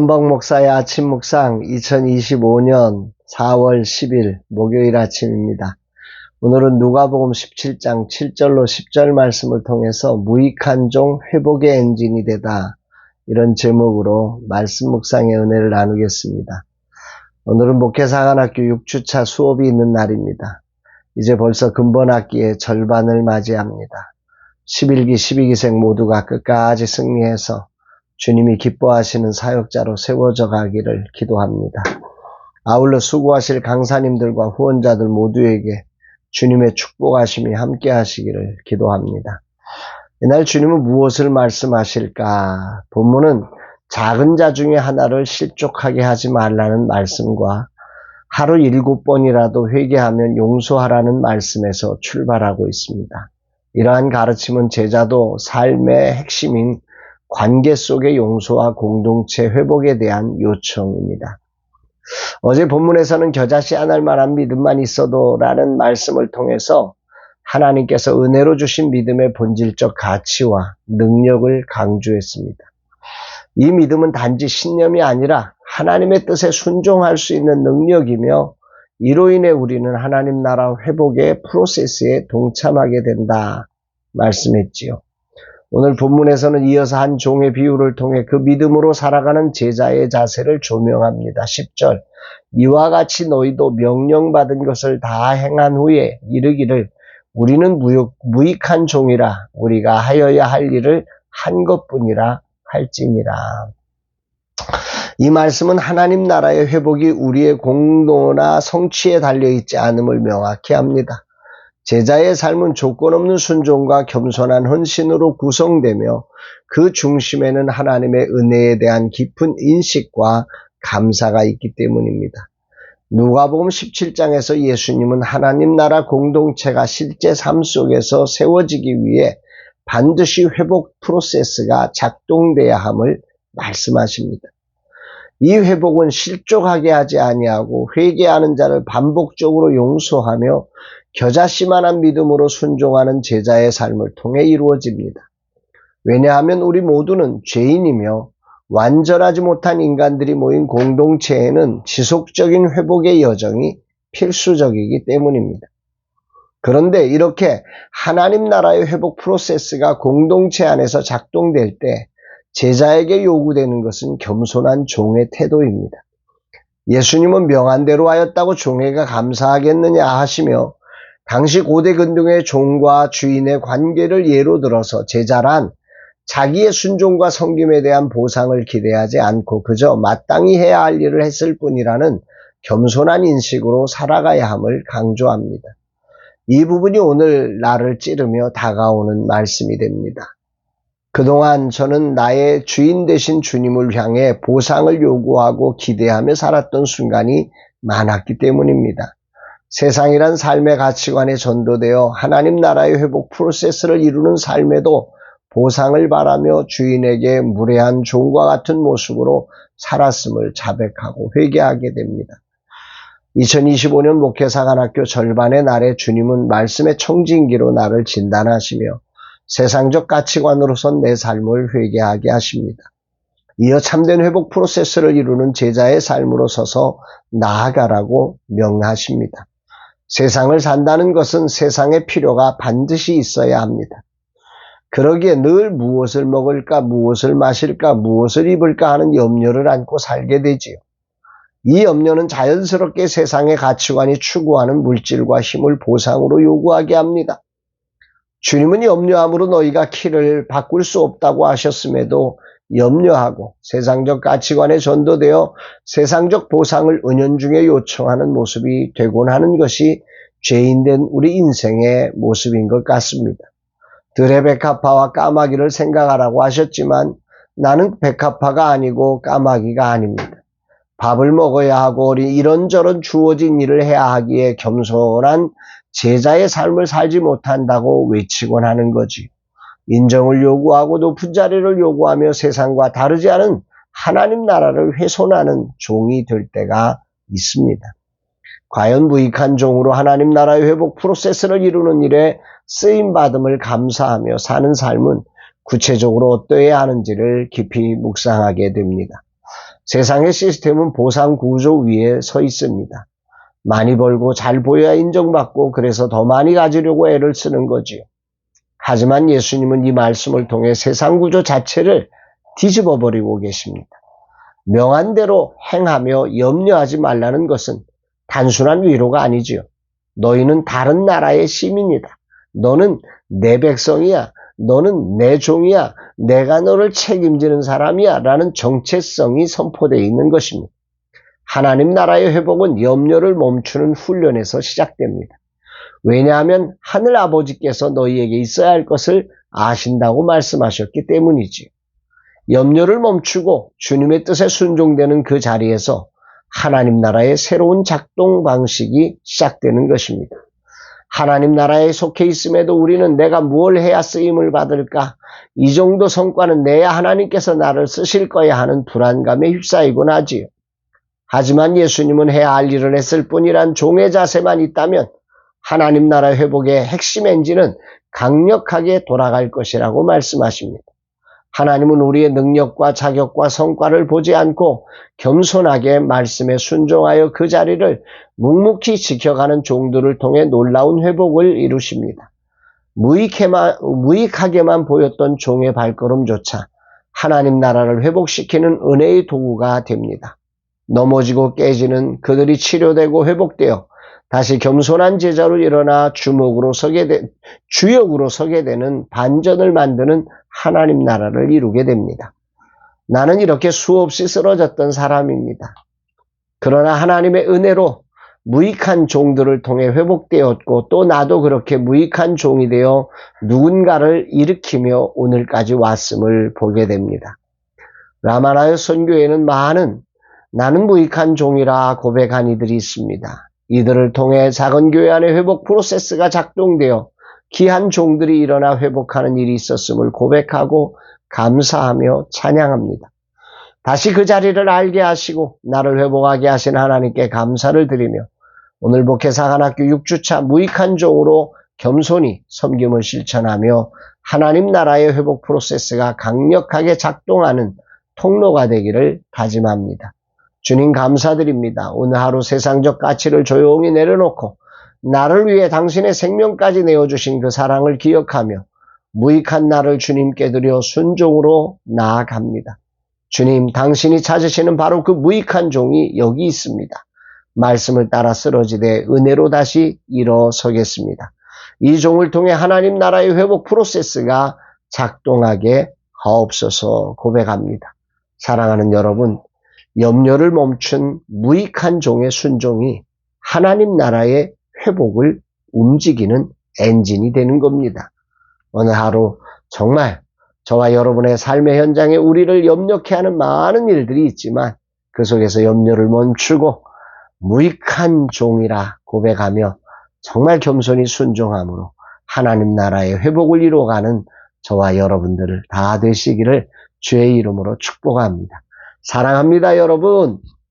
한박 목사의 아침 묵상 2025년 4월 10일 목요일 아침입니다. 오늘은 누가복음 17장 7절로 10절 말씀을 통해서 무익한 종 회복의 엔진이 되다, 이런 제목으로 말씀 묵상의 은혜를 나누겠습니다. 오늘은 목회사관학교 6주차 수업이 있는 날입니다. 이제 벌써 근본학기의 절반을 맞이합니다. 11기 12기생 모두가 끝까지 승리해서 주님이 기뻐하시는 사역자로 세워져 가기를 기도합니다. 아울러 수고하실 강사님들과 후원자들 모두에게 주님의 축복하심이 함께 하시기를 기도합니다. 이날 주님은 무엇을 말씀하실까? 본문은 작은 자 중에 하나를 실족하게 하지 말라는 말씀과 하루 7번이라도 회개하면 용서하라는 말씀에서 출발하고 있습니다. 이러한 가르침은 제자도 삶의 핵심인 관계 속의 용서와 공동체 회복에 대한 요청입니다. 어제 본문에서는 겨자씨 안 할 만한 믿음만 있어도 라는 말씀을 통해서 하나님께서 은혜로 주신 믿음의 본질적 가치와 능력을 강조했습니다. 이 믿음은 단지 신념이 아니라 하나님의 뜻에 순종할 수 있는 능력이며, 이로 인해 우리는 하나님 나라 회복의 프로세스에 동참하게 된다 말씀했지요. 오늘 본문에서는 이어서 한 종의 비유를 통해 그 믿음으로 살아가는 제자의 자세를 조명합니다. 10절, 이와 같이 너희도 명령받은 것을 다 행한 후에 이르기를 우리는 무익한 종이라, 우리가 하여야 할 일을 한 것뿐이라 할지니라. 이 말씀은 하나님 나라의 회복이 우리의 공로나 성취에 달려있지 않음을 명확히 합니다. 제자의 삶은 조건 없는 순종과 겸손한 헌신으로 구성되며, 그 중심에는 하나님의 은혜에 대한 깊은 인식과 감사가 있기 때문입니다. 누가복음 17장에서 예수님은 하나님 나라 공동체가 실제 삶 속에서 세워지기 위해 반드시 회복 프로세스가 작동돼야 함을 말씀하십니다. 이 회복은 실족하게 하지 아니하고 회개하는 자를 반복적으로 용서하며 겨자씨만한 믿음으로 순종하는 제자의 삶을 통해 이루어집니다. 왜냐하면 우리 모두는 죄인이며 완전하지 못한 인간들이 모인 공동체에는 지속적인 회복의 여정이 필수적이기 때문입니다. 그런데 이렇게 하나님 나라의 회복 프로세스가 공동체 안에서 작동될 때 제자에게 요구되는 것은 겸손한 종의 태도입니다. 예수님은 명한 대로 하였다고 종에게 감사하겠느냐 하시며, 당시 고대 근동의 종과 주인의 관계를 예로 들어서 제자란 자기의 순종과 섬김에 대한 보상을 기대하지 않고 그저 마땅히 해야 할 일을 했을 뿐이라는 겸손한 인식으로 살아가야 함을 강조합니다. 이 부분이 오늘 나를 찌르며 다가오는 말씀이 됩니다. 그동안 저는 나의 주인 되신 주님을 향해 보상을 요구하고 기대하며 살았던 순간이 많았기 때문입니다. 세상이란 삶의 가치관에 전도되어 하나님 나라의 회복 프로세스를 이루는 삶에도 보상을 바라며 주인에게 무례한 종과 같은 모습으로 살았음을 자백하고 회개하게 됩니다. 2025년 목회사관학교 절반의 날에 주님은 말씀의 청진기로 나를 진단하시며 세상적 가치관으로선 내 삶을 회개하게 하십니다. 이어 참된 회복 프로세스를 이루는 제자의 삶으로 서서 나아가라고 명하십니다. 세상을 산다는 것은 세상의 필요가 반드시 있어야 합니다. 그러기에 늘 무엇을 먹을까, 무엇을 마실까, 무엇을 입을까 하는 염려를 안고 살게 되지요. 이 염려는 자연스럽게 세상의 가치관이 추구하는 물질과 힘을 보상으로 요구하게 합니다. 주님은 염려함으로 너희가 키를 바꿀 수 없다고 하셨음에도 염려하고 세상적 가치관에 전도되어 세상적 보상을 은연중에 요청하는 모습이 되곤 하는 것이 죄인된 우리 인생의 모습인 것 같습니다. 들의 백합화와 까마귀를 생각하라고 하셨지만 나는 백합화가 아니고 까마귀가 아닙니다. 밥을 먹어야 하고 이런저런 주어진 일을 해야 하기에 겸손한 제자의 삶을 살지 못한다고 외치곤 하는 거지. 인정을 요구하고 높은 자리를 요구하며 세상과 다르지 않은 하나님 나라를 훼손하는 종이 될 때가 있습니다. 과연 무익한 종으로 하나님 나라의 회복 프로세스를 이루는 일에 쓰임받음을 감사하며 사는 삶은 구체적으로 어떠해야 하는지를 깊이 묵상하게 됩니다. 세상의 시스템은 보상 구조 위에 서 있습니다. 많이 벌고 잘 보여야 인정받고 그래서 더 많이 가지려고 애를 쓰는 거지요. 하지만 예수님은 이 말씀을 통해 세상 구조 자체를 뒤집어 버리고 계십니다. 명한 대로 행하며 염려하지 말라는 것은 단순한 위로가 아니지요. 너희는 다른 나라의 시민이다. 너는 내 백성이야. 너는 내 종이야. 내가 너를 책임지는 사람이야. 라는 정체성이 선포되어 있는 것입니다. 하나님 나라의 회복은 염려를 멈추는 훈련에서 시작됩니다. 왜냐하면 하늘 아버지께서 너희에게 있어야 할 것을 아신다고 말씀하셨기 때문이지요. 염려를 멈추고 주님의 뜻에 순종되는 그 자리에서 하나님 나라의 새로운 작동 방식이 시작되는 것입니다. 하나님 나라에 속해 있음에도 우리는 내가 무엇을 해야 쓰임을 받을까? 이 정도 성과는 내야 하나님께서 나를 쓰실 거야 하는 불안감에 휩싸이곤 하지요. 하지만 예수님은 해야 할 일을 했을 뿐이란 종의 자세만 있다면 하나님 나라 회복의 핵심 엔진은 강력하게 돌아갈 것이라고 말씀하십니다. 하나님은 우리의 능력과 자격과 성과를 보지 않고 겸손하게 말씀에 순종하여 그 자리를 묵묵히 지켜가는 종들을 통해 놀라운 회복을 이루십니다. 무익하게만 보였던 종의 발걸음조차 하나님 나라를 회복시키는 은혜의 도구가 됩니다. 넘어지고 깨지는 그들이 치료되고 회복되어 다시 겸손한 제자로 일어나 주역으로 서게 되는 반전을 만드는 하나님 나라를 이루게 됩니다. 나는 이렇게 수없이 쓰러졌던 사람입니다. 그러나 하나님의 은혜로 무익한 종들을 통해 회복되었고 또 나도 그렇게 무익한 종이 되어 누군가를 일으키며 오늘까지 왔음을 보게 됩니다. 라마나요 선교회에는 많은 나는 무익한 종이라 고백한 이들이 있습니다. 이들을 통해 작은 교회 안의 회복 프로세스가 작동되어 귀한 종들이 일어나 회복하는 일이 있었음을 고백하고 감사하며 찬양합니다. 다시 그 자리를 알게 하시고 나를 회복하게 하신 하나님께 감사를 드리며 오늘 목회사관학교 6주차 무익한 종으로 겸손히 섬김을 실천하며 하나님 나라의 회복 프로세스가 강력하게 작동하는 통로가 되기를 다짐합니다. 주님 감사드립니다. 오늘 하루 세상적 가치를 조용히 내려놓고 나를 위해 당신의 생명까지 내어주신 그 사랑을 기억하며 무익한 나를 주님께 드려 순종으로 나아갑니다. 주님, 당신이 찾으시는 바로 그 무익한 종이 여기 있습니다. 말씀을 따라 쓰러지되 은혜로 다시 일어서겠습니다. 이 종을 통해 하나님 나라의 회복 프로세스가 작동하게 하옵소서 고백합니다. 사랑하는 여러분, 염려를 멈춘 무익한 종의 순종이 하나님 나라의 회복을 움직이는 엔진이 되는 겁니다. 오늘 하루 정말 저와 여러분의 삶의 현장에 우리를 염려케 하는 많은 일들이 있지만 그 속에서 염려를 멈추고 무익한 종이라 고백하며 정말 겸손히 순종함으로 하나님 나라의 회복을 이루어가는 저와 여러분들을 다 되시기를 주의 이름으로 축복합니다. 사랑합니다, 여러분.